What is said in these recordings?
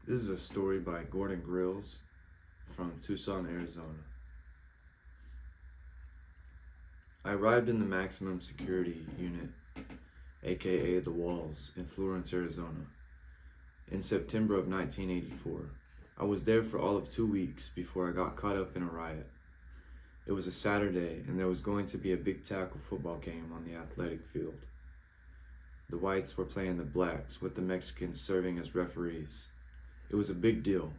This is a story by Gordon Grills from Tucson, Arizona. I arrived in the maximum security unit, aka the Walls, in Florence, Arizona, in September of 1984. I was there for all of 2 weeks before I got caught up in a riot. It was a Saturday, and there was going to be a big tackle football game on the athletic field. The whites were playing the blacks, with the Mexicans serving as referees. It was a big deal.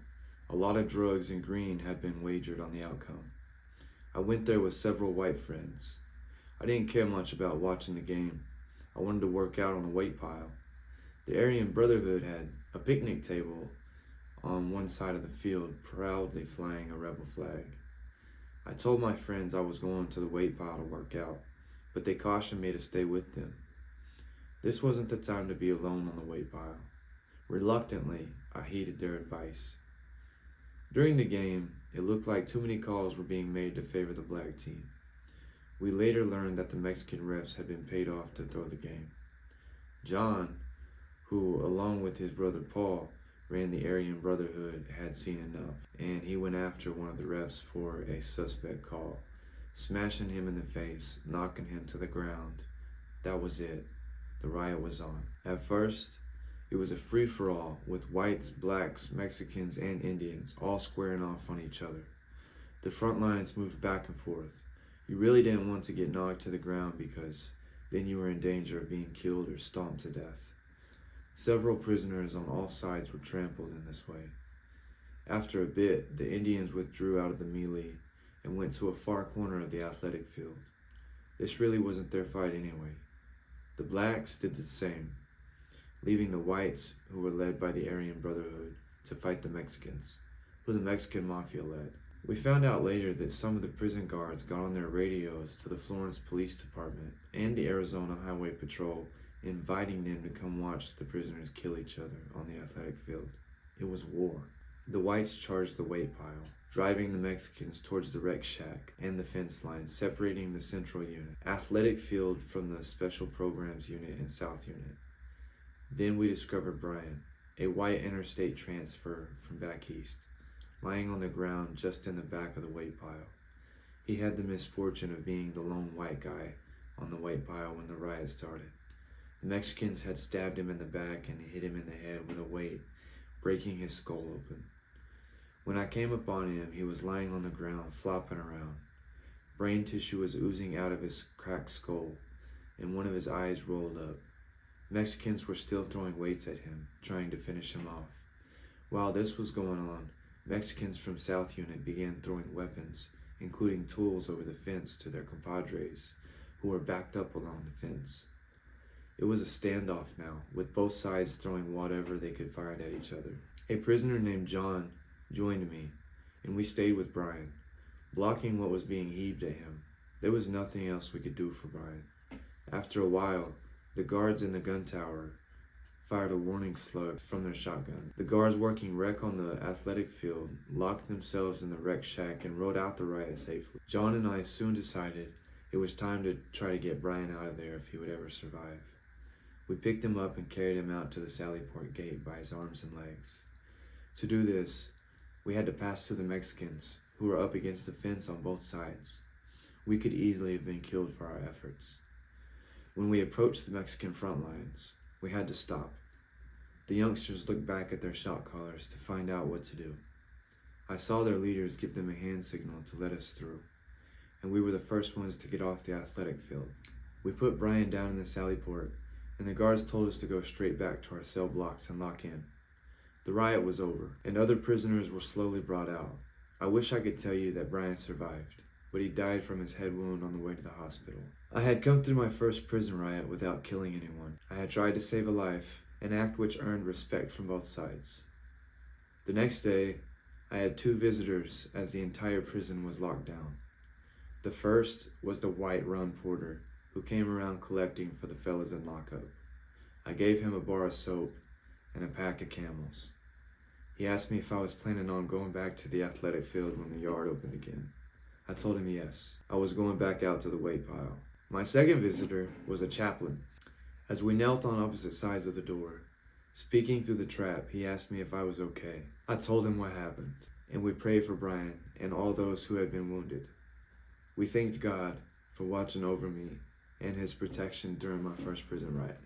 A lot of drugs and green had been wagered on the outcome. I went there with several white friends. I didn't care much about watching the game. I wanted to work out on the weight pile. The Aryan Brotherhood had a picnic table on one side of the field, proudly flying a rebel flag. I told my friends I was going to the weight pile to work out, but they cautioned me to stay with them. This wasn't the time to be alone on the weight pile. Reluctantly, I heeded their advice. During the game, it looked like too many calls were being made to favor the black team. We later learned that the Mexican refs had been paid off to throw the game. John, who along with his brother Paul ran the Aryan Brotherhood, had seen enough, and he went after one of the refs for a suspect call, smashing him in the face, knocking him to the ground. That was it. The riot was on. At first, it was a free-for-all, with whites, blacks, Mexicans, and Indians all squaring off on each other. The front lines moved back and forth. You really didn't want to get knocked to the ground because then you were in danger of being killed or stomped to death. Several prisoners on all sides were trampled in this way. After a bit, the Indians withdrew out of the melee and went to a far corner of the athletic field. This really wasn't their fight anyway. The blacks did the same, leaving the whites, who were led by the Aryan Brotherhood, to fight the Mexicans, who the Mexican Mafia led. We found out later that some of the prison guards got on their radios to the Florence Police Department and the Arizona Highway Patrol, inviting them to come watch the prisoners kill each other on the athletic field. It was war. The whites charged the weight pile, driving the Mexicans towards the rec shack and the fence line separating the Central Unit, athletic field, from the Special Programs Unit and South Unit. Then we discovered Brian, a white interstate transfer from back east, lying on the ground just in the back of the weight pile. He had the misfortune of being the lone white guy on the weight pile when the riot started. The Mexicans had stabbed him in the back and hit him in the head with a weight, breaking his skull open. When I came upon him, he was lying on the ground, flopping around. Brain tissue was oozing out of his cracked skull, and one of his eyes rolled up. Mexicans were still throwing weights at him, trying to finish him off. While this was going on, Mexicans from South Unit began throwing weapons, including tools, over the fence to their compadres, who were backed up along the fence. It was a standoff now, with both sides throwing whatever they could find at each other. A prisoner named John joined me, and we stayed with Brian, blocking what was being heaved at him. There was nothing else we could do for Brian. After a while, the guards in the gun tower fired a warning slug from their shotgun. The guards working rec on the athletic field locked themselves in the rec shack and rode out the riot safely. John and I soon decided it was time to try to get Brian out of there if he would ever survive. We picked him up and carried him out to the Sallyport gate by his arms and legs. To do this, we had to pass through the Mexicans, who were up against the fence on both sides. We could easily have been killed for our efforts. When we approached the Mexican front lines, we had to stop. The youngsters looked back at their shot callers to find out what to do. I saw their leaders give them a hand signal to let us through, and we were the first ones to get off the athletic field. We put Brian down in the Sallyport, and the guards told us to go straight back to our cell blocks and lock in. The riot was over, and other prisoners were slowly brought out. I wish I could tell you that Brian survived, but he died from his head wound on the way to the hospital. I had come through my first prison riot without killing anyone. I had tried to save a life, an act which earned respect from both sides. The next day, I had 2 visitors as the entire prison was locked down. The first was the white Ron Porter, who came around collecting for the fellas in lockup. I gave him a bar of soap and a pack of Camels. He asked me if I was planning on going back to the athletic field when the yard opened again. I told him yes. I was going back out to the weight pile. My second visitor was a chaplain. As we knelt on opposite sides of the door, Speaking through the trap, he asked me if I was okay. I told him what happened, and we prayed for Brian and all those who had been wounded. We thanked God for watching over me and his protection during my first prison riot.